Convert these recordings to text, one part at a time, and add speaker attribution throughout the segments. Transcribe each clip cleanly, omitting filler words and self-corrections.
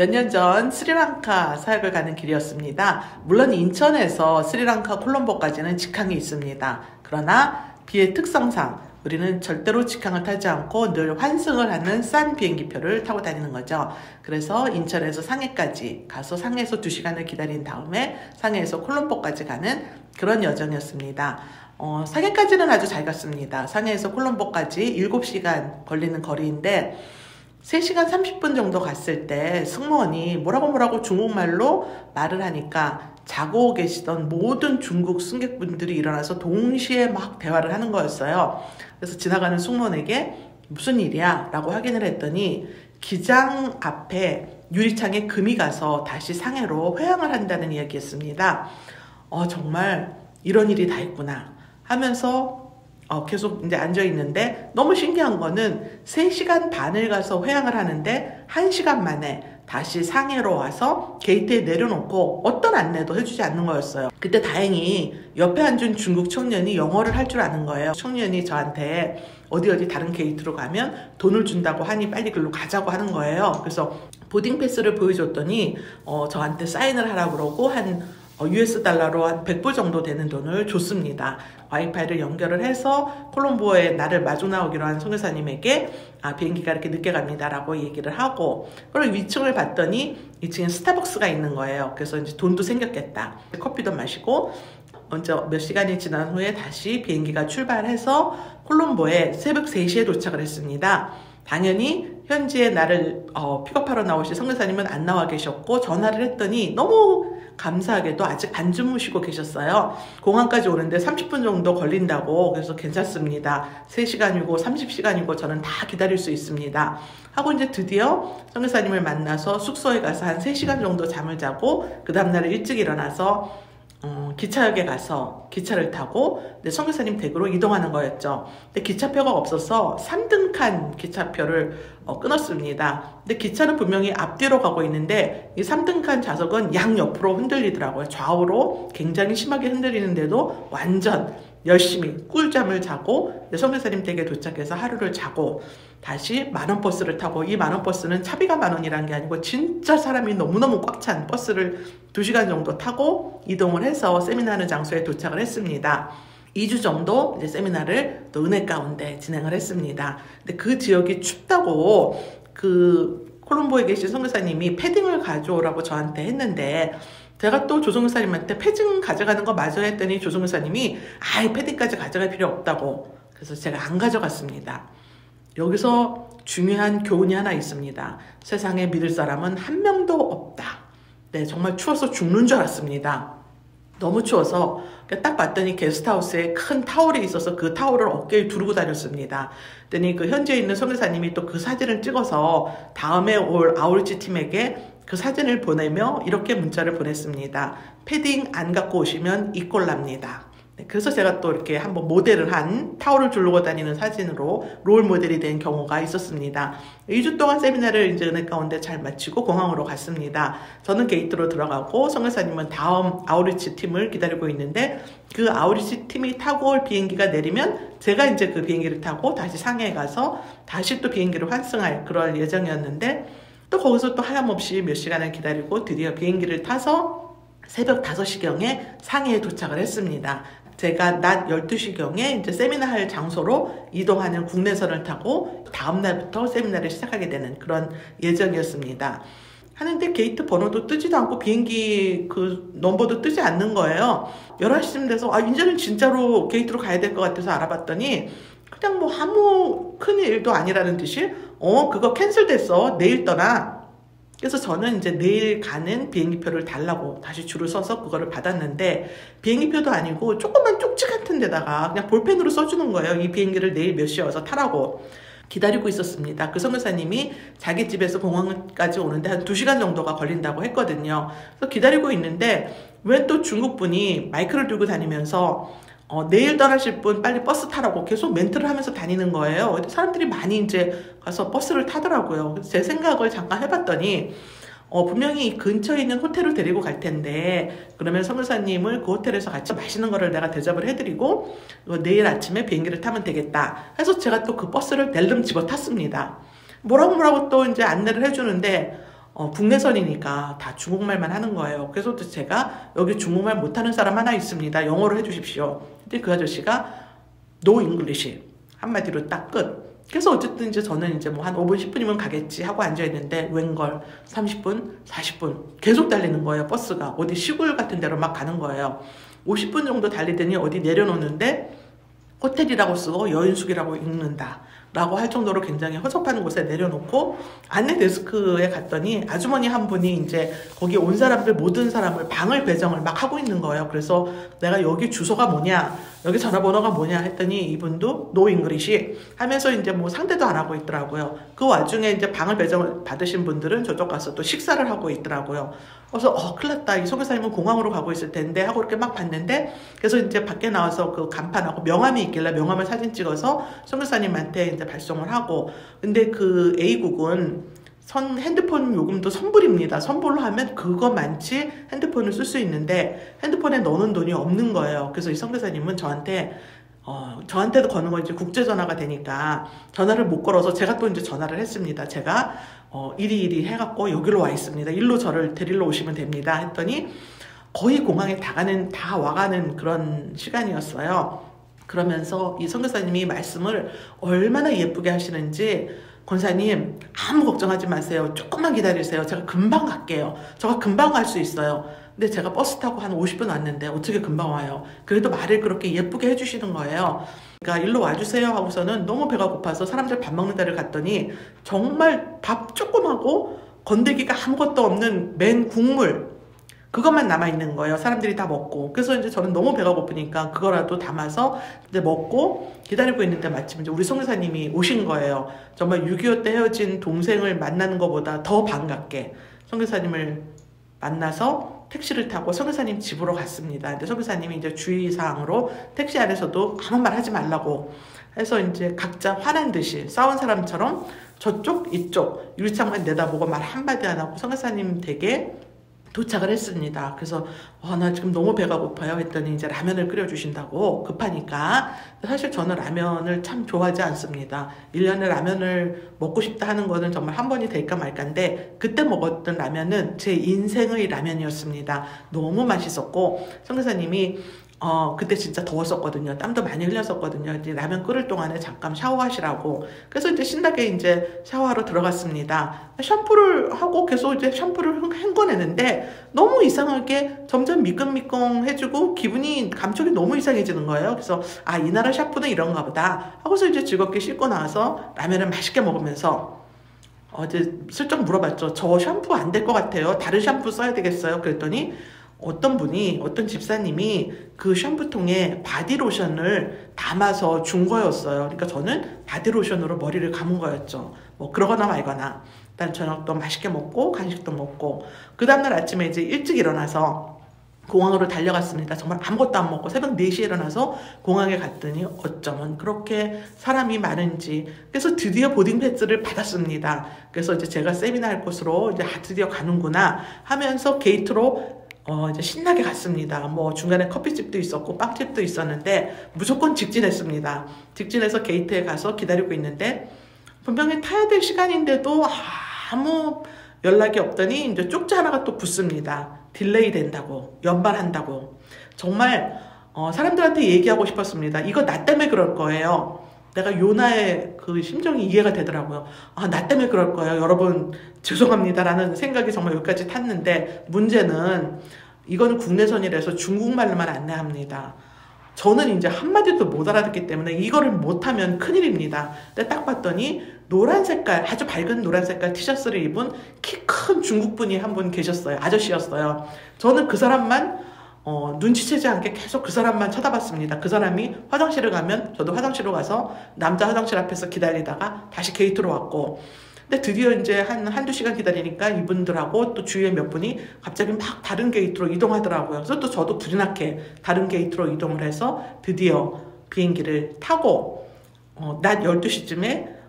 Speaker 1: 몇 년 전 스리랑카 사역을 가는 길이었습니다. 물론 인천에서 스리랑카 콜롬보까지는 직항이 있습니다. 그러나 비의 특성상 우리는 절대로 직항을 타지 않고 늘 환승을 하는 싼 비행기표를 타고 다니는 거죠. 그래서 인천에서 상해까지 가서 상해에서 2시간을 기다린 다음에 상해에서 콜롬보까지 가는 그런 여정이었습니다. 상해까지는 아주 잘 갔습니다. 상해에서 콜롬보까지 7시간 걸리는 거리인데 3시간 30분 정도 갔을 때 승무원이 뭐라고 중국말로 말을 하니까 자고 계시던 모든 중국 승객분들이 일어나서 동시에 막 대화를 하는 거였어요. 그래서 지나가는 승무원에게 무슨 일이야? 라고 확인을 했더니 기장 앞에 유리창에 금이 가서 다시 상해로 회항을 한다는 이야기였습니다. 정말 이런 일이 다 있구나 하면서 계속 이제 앉아있는데 너무 신기한 거는 3시간 반을 가서 회항을 하는데 1시간 만에 다시 상해로 와서 게이트에 내려놓고 어떤 안내도 해주지 않는 거였어요. 그때 다행히 옆에 앉은 중국 청년이 영어를 할 줄 아는 거예요. 청년이 저한테 어디 다른 게이트로 가면 돈을 준다고 하니 빨리 글로 가자고 하는 거예요. 그래서 보딩 패스를 보여줬더니 저한테 사인을 하라고 그러고 한 US 달러로 한 100불 정도 되는 돈을 줬습니다. 와이파이를 연결을 해서 콜롬보에 나를 마중 나오기로 한 선교사님에게 비행기가 이렇게 늦게 갑니다 라고 얘기를 하고, 그리고 위층을 봤더니 2층에 스타벅스가 있는 거예요. 그래서 이제 돈도 생겼겠다. 커피도 마시고 먼저 몇 시간이 지난 후에 다시 비행기가 출발해서 콜롬보에 새벽 3시에 도착을 했습니다. 당연히 현지에 나를 픽업하러 나오실 선교사님은 안 나와 계셨고, 전화를 했더니 너무 감사하게도 아직 안 주무시고 계셨어요. 공항까지 오는데 30분 정도 걸린다고. 그래서 괜찮습니다. 3시간이고 30시간이고 저는 다 기다릴 수 있습니다 하고 이제 드디어 선교사님을 만나서 숙소에 가서 한 3시간 정도 잠을 자고 그 다음날 일찍 일어나서 기차역에 가서 기차를 타고 선교사님 댁으로 이동하는 거였죠. 근데 기차표가 없어서 3등칸 기차표를 끊었습니다. 근데 기차는 분명히 앞뒤로 가고 있는데 이 3등칸 좌석은 양옆으로 흔들리더라고요. 좌우로 굉장히 심하게 흔들리는데도 완전 열심히 꿀잠을 자고 선교사님 댁에 도착해서 하루를 자고 다시 만원 버스를 타고, 이 만원 버스는 차비가 만원이라는 게 아니고 진짜 사람이 너무너무 꽉 찬 버스를 2시간 정도 타고 이동을 해서 세미나하는 장소에 도착을 했습니다. 2주 정도 이제 세미나를 또 은혜 가운데 진행을 했습니다. 근데 그 지역이 춥다고 그 콜롬보에 계신 선교사님이 패딩을 가져오라고 저한테 했는데, 제가 또 조선교사님한테 패딩 가져가는 거 맞아요 했더니 조선교사님이 패딩까지 가져갈 필요 없다고. 그래서 제가 안 가져갔습니다. 여기서 중요한 교훈이 하나 있습니다. 세상에 믿을 사람은 한 명도 없다. 네, 정말 추워서 죽는 줄 알았습니다. 너무 추워서 딱 봤더니 게스트하우스에 큰 타올이 있어서 그 타올을 어깨에 두르고 다녔습니다. 그랬더니 그 현지에 있는 선교사님이 또 그 사진을 찍어서 다음에 올 아우리치 팀에게 그 사진을 보내며 이렇게 문자를 보냈습니다. 패딩 안 갖고 오시면 이꼴납니다. 그래서 제가 또 이렇게 한번 모델을 한 타올을 두르고 다니는 사진으로 롤 모델이 된 경우가 있었습니다. 2주 동안 세미나를 이제 은혜 가운데 잘 마치고 공항으로 갔습니다. 저는 게이트로 들어가고 선교사님은 다음 아우리치 팀을 기다리고 있는데, 그 아우리치 팀이 타고 올 비행기가 내리면 제가 이제 그 비행기를 타고 다시 상해에 가서 다시 또 비행기를 환승할 그럴 예정이었는데, 또 거기서 또 하염없이 몇 시간을 기다리고 드디어 비행기를 타서 새벽 5시경에 상해에 도착을 했습니다. 제가 낮 12시경에 이제 세미나 할 장소로 이동하는 국내선을 타고 다음날부터 세미나를 시작하게 되는 그런 예정이었습니다. 하는데 게이트 번호도 뜨지도 않고 비행기 그 넘버도 뜨지 않는 거예요. 11시쯤 돼서 이제는 진짜로 게이트로 가야 될 것 같아서 알아봤더니 그냥 뭐 아무 큰 일도 아니라는 듯이 그거 캔슬됐어. 내일 떠나. 그래서 저는 이제 내일 가는 비행기표를 달라고 다시 줄을 서서 그거를 받았는데, 비행기표도 아니고 조그만 쪽지 같은 데다가 그냥 볼펜으로 써주는 거예요. 이 비행기를 내일 몇 시에 와서 타라고. 기다리고 있었습니다. 그 선교사님이 자기 집에서 공항까지 오는데 한 2시간 정도가 걸린다고 했거든요. 그래서 기다리고 있는데 왜 또 중국분이 마이크를 들고 다니면서 내일 떠나실 분 빨리 버스 타라고 계속 멘트를 하면서 다니는 거예요. 사람들이 많이 이제 가서 버스를 타더라고요. 그래서 제 생각을 잠깐 해봤더니 분명히 근처에 있는 호텔을 데리고 갈 텐데, 그러면 선교사님을 그 호텔에서 같이 맛있는 거를 내가 대접을 해드리고 내일 아침에 비행기를 타면 되겠다 해서 제가 또 그 버스를 낼름 집어 탔습니다. 뭐라고 또 이제 안내를 해주는데 국내선이니까 다 중국말만 하는 거예요. 그래서 또 제가 여기 중국말 못하는 사람 하나 있습니다. 영어로 해주십시오. 근데 그 아저씨가 No English 한마디로 딱 끝. 그래서 어쨌든 이제 저는 이제 뭐 한 5분 10분이면 가겠지 하고 앉아있는데 웬걸 30분 40분 계속 달리는 거예요. 버스가 어디 시골 같은 데로 막 가는 거예요. 50분 정도 달리더니 어디 내려놓는데 호텔이라고 쓰고 여인숙이라고 읽는다 라고 할 정도로 굉장히 허접한 곳에 내려놓고 안내 데스크에 갔더니 아주머니 한 분이 이제 거기 온 사람들 모든 사람을 방을 배정을 막 하고 있는 거예요. 그래서 내가 여기 주소가 뭐냐 여기 전화번호가 뭐냐 했더니 이분도 노 잉글리시 하면서 이제 뭐 상대도 안 하고 있더라고요. 그 와중에 이제 방을 배정을 받으신 분들은 저쪽 가서 또 식사를 하고 있더라고요. 그래서 큰일 났다. 이 선교사님은 공항으로 가고 있을 텐데 하고 이렇게 막 봤는데 그래서 이제 밖에 나와서 그 간판하고 명함이 있길래 명함을 사진 찍어서 선교사님한테 이제 발송을 하고 근데 그 A국은 핸드폰 요금도 선불입니다. 선불로 하면 그거만치 핸드폰을 쓸 수 있는데 핸드폰에 넣는 돈이 없는 거예요. 그래서 이 선교사님은 저한테도 거는 건 이제 국제전화가 되니까 전화를 못 걸어서 제가 또 이제 전화를 했습니다. 제가 이리 해갖고 여기로 와 있습니다. 일로 저를 데리러 오시면 됩니다. 했더니 거의 공항에 다 와가는 그런 시간이었어요. 그러면서 이 선교사님이 말씀을 얼마나 예쁘게 하시는지 권사님 아무 걱정하지 마세요. 조금만 기다리세요. 제가 금방 갈게요. 제가 금방 갈 수 있어요. 근데 제가 버스 타고 한 50분 왔는데 어떻게 금방 와요? 그래도 말을 그렇게 예쁘게 해주시는 거예요. 그러니까 일로 와주세요 하고서는 너무 배가 고파서 사람들 밥 먹는 데를 갔더니 정말 밥 조금 하고 건더기가 아무것도 없는 맨 국물 그것만 남아있는 거예요. 사람들이 다 먹고. 그래서 이제 저는 너무 배가 고프니까 그거라도 담아서 이제 먹고 기다리고 있는데 마침 이제 우리 선교사님이 오신 거예요. 정말 6.25 때 헤어진 동생을 만나는 것보다 더 반갑게 선교사님을 만나서 택시를 타고 선교사님 집으로 갔습니다. 근데 선교사님이 이제 주의사항으로 택시 안에서도 아무 말 하지 말라고 해서 이제 각자 화난 듯이 싸운 사람처럼 저쪽 이쪽 유리창만 내다보고 말 한마디 안 하고 선교사님 댁에 도착을 했습니다. 그래서 나 지금 너무 배가 고파요 했더니 이제 라면을 끓여주신다고 급하니까 사실 저는 라면을 참 좋아하지 않습니다. 1년에 라면을 먹고 싶다 하는 거는 정말 한 번이 될까 말까인데 그때 먹었던 라면은 제 인생의 라면이었습니다. 너무 맛있었고 선교사님이 그때 진짜 더웠었거든요. 땀도 많이 흘렸었거든요. 이제 라면 끓을 동안에 잠깐 샤워하시라고. 그래서 이제 신나게 이제 샤워하러 들어갔습니다. 샴푸를 하고 계속 이제 샴푸를 헹궈내는데 너무 이상하게 점점 미끈미끈해지고 감촉이 너무 이상해지는 거예요. 그래서 이 나라 샴푸는 이런가 보다 하고서 이제 즐겁게 씻고 나와서 라면을 맛있게 먹으면서 이제 슬쩍 물어봤죠. 저 샴푸 안 될 것 같아요. 다른 샴푸 써야 되겠어요. 그랬더니 어떤 집사님이 그 샴푸통에 바디로션을 담아서 준 거였어요. 그러니까 저는 바디로션으로 머리를 감은 거였죠. 뭐 그러거나 말거나 일단 저녁도 맛있게 먹고 간식도 먹고 그 다음날 아침에 이제 일찍 일어나서 공항으로 달려갔습니다. 정말 아무것도 안 먹고 새벽 4시에 일어나서 공항에 갔더니 어쩌면 그렇게 사람이 많은지 그래서 드디어 보딩 패스를 받았습니다. 그래서 이제 제가 세미나 할 곳으로 이제 드디어 가는구나 하면서 게이트로 이제 신나게 갔습니다. 뭐 중간에 커피집도 있었고 빵집도 있었는데 무조건 직진했습니다. 직진해서 게이트에 가서 기다리고 있는데 분명히 타야 될 시간인데도 아무 연락이 없더니 이제 쪽지 하나가 또 붙습니다. 딜레이 된다고, 연발한다고. 정말 사람들한테 얘기하고 싶었습니다. 이거 나 때문에 그럴 거예요. 내가 요나의 그 심정이 이해가 되더라고요. 나 때문에 그럴 거예요. 여러분 죄송합니다라는 생각이 정말 여기까지 탔는데 문제는 이건 국내선이라서 중국말로만 안내합니다. 저는 이제 한마디도 못 알아듣기 때문에 이거를 못하면 큰일입니다. 근데 딱 봤더니 노란 색깔, 아주 밝은 노란 색깔 티셔츠를 입은 키 큰 중국분이 한 분 계셨어요. 아저씨였어요. 저는 그 사람만 눈치채지 않게 계속 그 사람만 쳐다봤습니다. 그 사람이 화장실을 가면 저도 화장실로 가서 남자 화장실 앞에서 기다리다가 다시 게이트로 왔고 근데 드디어 이제 한두 시간 기다리니까 이분들하고 또 주위에 몇 분이 갑자기 막 다른 게이트로 이동하더라고요. 그래서 또 저도 불이 다른 게이트로 이동을 해서 드디어 비행기를 타고 낮 12시쯤에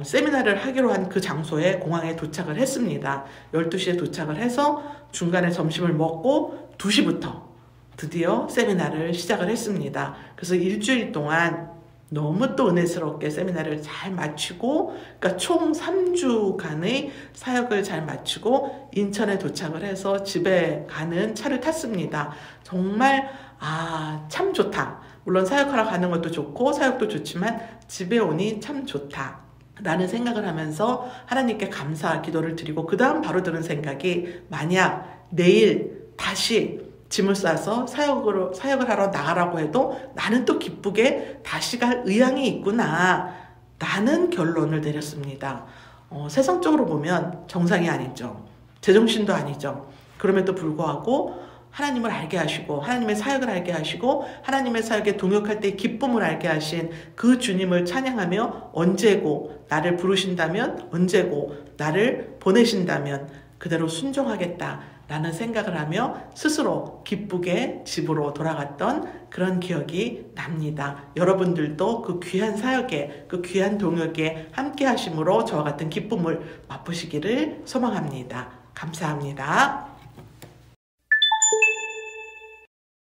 Speaker 1: 세미나를 하기로 한 그 장소에 공항에 도착을 했습니다. 12시에 도착을 해서 중간에 점심을 먹고 2시부터 드디어 세미나를 시작을 했습니다. 그래서 일주일 동안 너무 또 은혜스럽게 세미나를 잘 마치고, 그러니까 총 3주간의 사역을 잘 마치고 인천에 도착을 해서 집에 가는 차를 탔습니다. 정말 참 좋다. 물론 사역하러 가는 것도 좋고 사역도 좋지만 집에 오니 참 좋다 라는 생각을 하면서 하나님께 감사 기도를 드리고, 그 다음 바로 드는 생각이, 만약 내일 다시 짐을 싸서 사역을 하러 나가라고 해도 나는 또 기쁘게 다시 갈 의향이 있구나 라는 결론을 내렸습니다. 세상적으로 보면 정상이 아니죠. 제정신도 아니죠. 그럼에도 불구하고 하나님을 알게 하시고 하나님의 사역을 알게 하시고 하나님의 사역에 동역할 때의 기쁨을 알게 하신 그 주님을 찬양하며, 언제고 나를 부르신다면, 언제고 나를 보내신다면 그대로 순종하겠다 라는 생각을 하며 스스로 기쁘게 집으로 돌아갔던 그런 기억이 납니다. 여러분들도 그 귀한 사역에, 그 귀한 동역에 함께 하심으로 저와 같은 기쁨을 맛보시기를 소망합니다. 감사합니다.